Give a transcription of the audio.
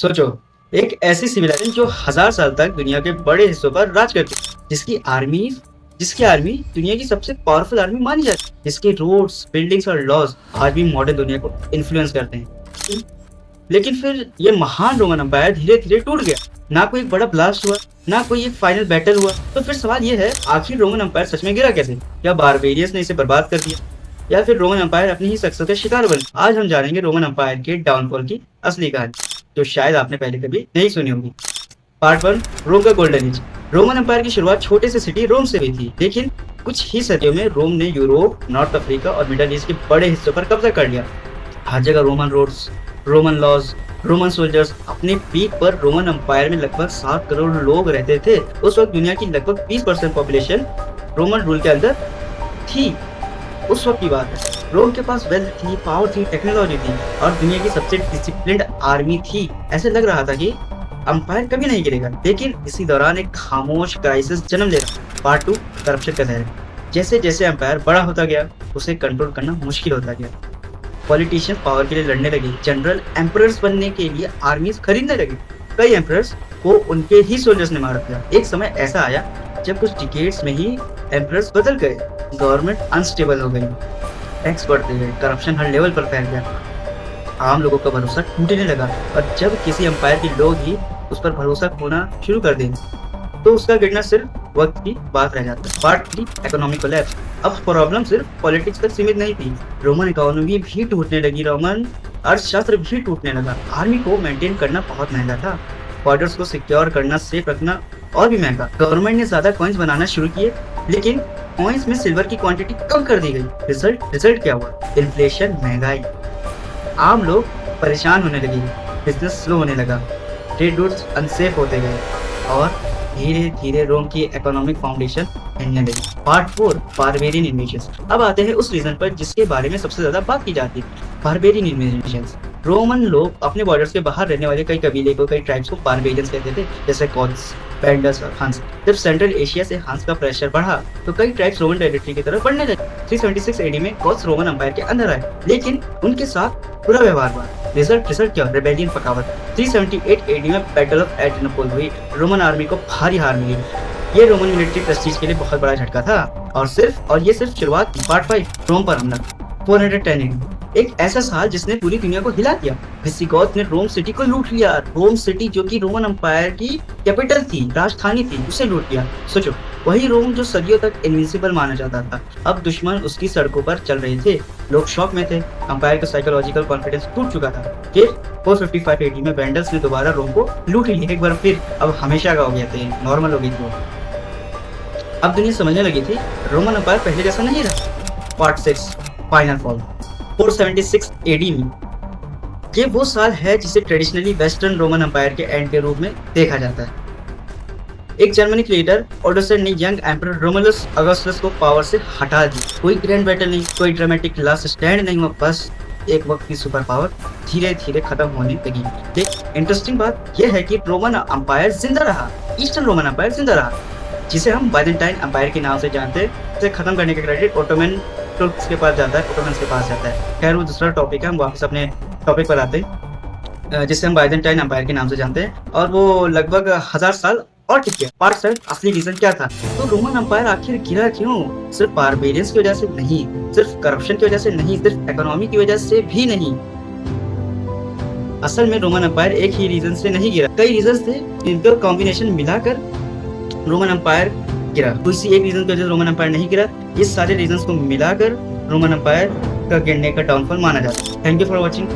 सोचो, एक ऐसी सिविलाइजेशन जो हजार साल तक दुनिया के बड़े हिस्सों पर राज करती, जिसकी आर्मी दुनिया की सबसे पावरफुल आर्मी मानी जाती है, जिसके रोड्स, बिल्डिंग्स और लॉज आज भी मॉडर्न दुनिया को इन्फ्लुएंस करते हैं। लेकिन फिर ये महान रोमन एम्पायर धीरे धीरे टूट गया। ना कोई एक बड़ा ब्लास्ट हुआ, ना कोई एक फाइनल बैटल हुआ। तो फिर सवाल ये है, आखिर रोमन एम्पायर सच में गिरा कैसे? क्या बारबेरियंस ने इसे बर्बाद कर दिया, या फिर रोमन एम्पायर अपनी ही सक्सेस का शिकार बन? आज हम जानेंगे रोमन एम्पायर के डाउनफॉल की असली कहानी, जो शायद आपने पहले कभी नहीं सुनी होगी। पार्ट 1, रोम का गोल्डन एज। रोमन एम्पायर की शुरुआत छोटे से सिटी रोम से हुई थी, लेकिन कुछ ही सदियों में रोम ने यूरोप, नॉर्थ अफ्रीका और मिडल ईस्ट के बड़े हिस्सों पर कब्जा कर लिया। हर जगह Roman roads, Roman laws, Roman soldiers. अपने पीक पर रोमन एम्पायर में लगभग 7 करोड़ लोग रहते थे। उस वक्त दुनिया की लगभग 20% पॉपुलेशन रोमन रूल के अंदर थी। उस वक्त की बात है। रोम के पास वेल्थ थी, पावर थी, टेक्नोलॉजी थी और दुनिया की सबसे डिसिप्लिन्ड आर्मी थी। ऐसे लग रहा था कि एम्पायर कभी नहीं गिरेगा। लेकिन इसी दौरान एक खामोश क्राइसिस जन्म ले रहा। पार्ट 2, करप्शन का दहर। जैसे जैसे एम्पायर बड़ा होता गया, उसे कंट्रोल करना मुश्किल होता गया। पॉलिटिशियन पावर के लिए लड़ने लगे, जनरल एम्परर्स बनने के लिए आर्मीज खरीदने लगे। कई एम्परर्स को उनके ही सोल्जर्स ने मार दिया। एक समय ऐसा आया जब कुछ डिकेड्स में ही एम्परर्स बदल गए, गवर्नमेंट अनस्टेबल हो गई, टैक्स बढ़ते गए, करप्शन हर लेवल पर फैल गया, आम लोगों का भरोसा टूटने लगा। और जब किसी एम्पायर के लोग ही उस पर भरोसा खोना शुरू कर दें, तो उसका गिरना सिर्फ वक्त की बात रह जाता है। Part 3, economic collapse. अब प्रॉब्लम सिर्फ पॉलिटिक्स तक सीमित नहीं थी, रोमन इकोनॉमी भी टूटने लगी, रोमन अर्थशास्त्र भी टूटने लगा। आर्मी को मेंटेन करना बहुत महंगा था, बॉर्डर्स को सिक्योर करना, सेफ रखना और भी महंगा। गवर्नमेंट ने ज्यादा कॉइन्स बनाना शुरू किए, लेकिन कॉइन्स में सिल्वर की क्वांटिटी कम कर दी गई। रिजल्ट क्या हुआ? इन्फ्लेशन, महंगाई, आम लोग परेशान होने लगे, बिजनेस स्लो होने लगा, ट्रेड रूट्स अनसेफ होते गए और धीरे धीरे रोम की इकोनॉमिक फाउंडेशन हिलने लगी। Part 4, barbarian invasions. अब आते हैं उस रीजन पर जिसके बारे में सबसे ज्यादा बात की जाती है, बारबेरियन इन्वेजन्स। रोमन लोग अपने बॉर्डर्स के बाहर रहने वाले कई कबीले को, कई ट्राइब्स को बारबेरियंस कहते थे, जैसे गॉथ्स, बैंडर्स और हंस। जब सेंट्रल एशिया से हंस का प्रेशर बढ़ा, तो कई ट्राइब्स रोमन टेरिटरी की तरफ बढ़ने लगे। 376 एडी में गॉथ्स रोमन एम्पायर के अंदर आए, लेकिन उनके साथ बुरा व्यवहार हुआ। रिजल्ट क्या? रेबेलियन, बगावत। 378 एडी में बैटल ऑफ एड्रियानोपल हुई, रोमन आर्मी को भारी हार मिली। ये रोमन मिलिट्री प्रेस्टीज के लिए बहुत बड़ा झटका था, और ये सिर्फ शुरुआत थी। पार्ट 5, रोम पर हमला। 410 एडी, एक ऐसा साल जिसने पूरी दुनिया को हिला दिया। विसिगोथ ने रोम सिटी को लूट लिया। रोम सिटी, जो कि रोमन एम्पायर की कैपिटल थी, राजधानी थी, उसे लूट लिया। सोचो, वही रोम जो सदियों तक इनविंसिबल माना जाता था, अब दुश्मन उसकी सड़कों पर चल रहे थे। लोग शॉक में थे, एम्पायर का साइकोलॉजिकल कॉन्फिडेंस टूट चुका था। फिर 455 एडी में वेंडल्स ने दोबारा रोम को लूट लिया एक बार फिर। अब हमेशा का हो गया थे, नॉर्मल हो गई थी। अब दुनिया समझने लगी थी रोमन एम्पायर पहले जैसा नहीं रहा। Part 6, final fall. 476 एडी में ये वो साल है जिसे ट्रेडिशनली वेस्टर्न रोमन एम्पायर के एंड के रूप में देखा जाता है। एक जर्मनिक लीडर ओडोसर ने यंग एम्परर रोमुलस अगस्टस को पावर से हटा दी। कोई ग्रैंड बैटल नहीं, कोई ड्रामेटिक लास्ट स्टैंड नहीं हुआ, बस एक वक्त की सुपर पावर धीरे धीरे खत्म होने लगी। लेकिन इंटरेस्टिंग बात यह है कि रोमन एम्पायर जिंदा रहा, ईस्टर्न रोमन एम्पायर जिंदा रहा, जिसे हम बाइजेंटाइन एम्पायर के नाम से जानते हैं। इसे खत्म करने का क्रेडिट ओटोमन तुर्क्स के पास जाता है, ओटोमन्स के पास जाता है। खैर, वो दूसरा टॉपिक है, हम वापस अपने टॉपिक पर आते हैं, जिसे हम बाइजेंटाइन एम्पायर के नाम से जानते हैं, और वो लगभग 1000 साल और टिक गया। पार्ट 7, असली रीजन क्या था? तो रोमन एम्पायर आखिर गिरा क्यों? सिर्फ बारबेरियंस की वजह से नहीं, सिर्फ करप्शन की वजह से नहीं, सिर्फ इकोनॉमी की वजह से भी नहीं। असल में रोमन एम्पायर एक ही रीजन से नहीं गिरा, कई रीजन थे, इनका कॉम्बिनेशन मिलाकर रोमन एम्पायर गिरा। किसी एक रीजन की वजह से रोमन एम्पायर नहीं गिरा, ये सारे रीजंस को मिलाकर रोमन एम्पायर का गिरने का डाउनफॉल माना जाता है। Thank you for watching.